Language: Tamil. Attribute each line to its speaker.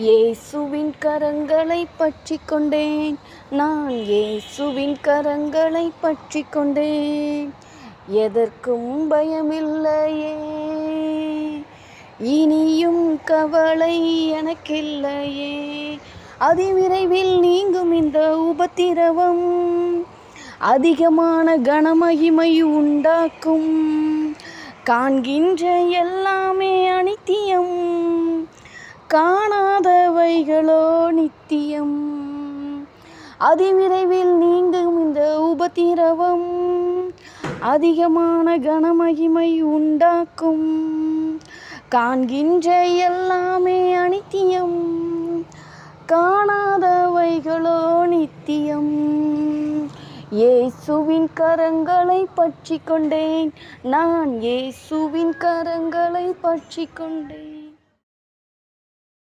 Speaker 1: இயேசுவின் கரங்களை பற்றி கொண்டேன், நான் இயேசுவின் கரங்களை பற்றி கொண்டேன். எதற்கும் பயமில்லையே, இனியும் கவலை எனக்கில்லையே. அதிவிரைவில் நீங்கும் இந்த உபத்திரவம் அதிகமான கனமகிமை உண்டாக்கும். காண்கின்ற எல்லாமே அனித்தியம், காணாதவைகளோ நித்தியம். அதிவிரைவில் நீங்கும் இந்த உபத்திரவம் அதிகமான கனமகிமை உண்டாக்கும். காண்கின்ற எல்லாமே அனித்தியம், காணாதவைகளோ நித்தியம். இயேசுவின் கரங்களை பற்றி கொண்டேன், நான் இயேசுவின் கரங்களை பற்றி கொண்டேன்.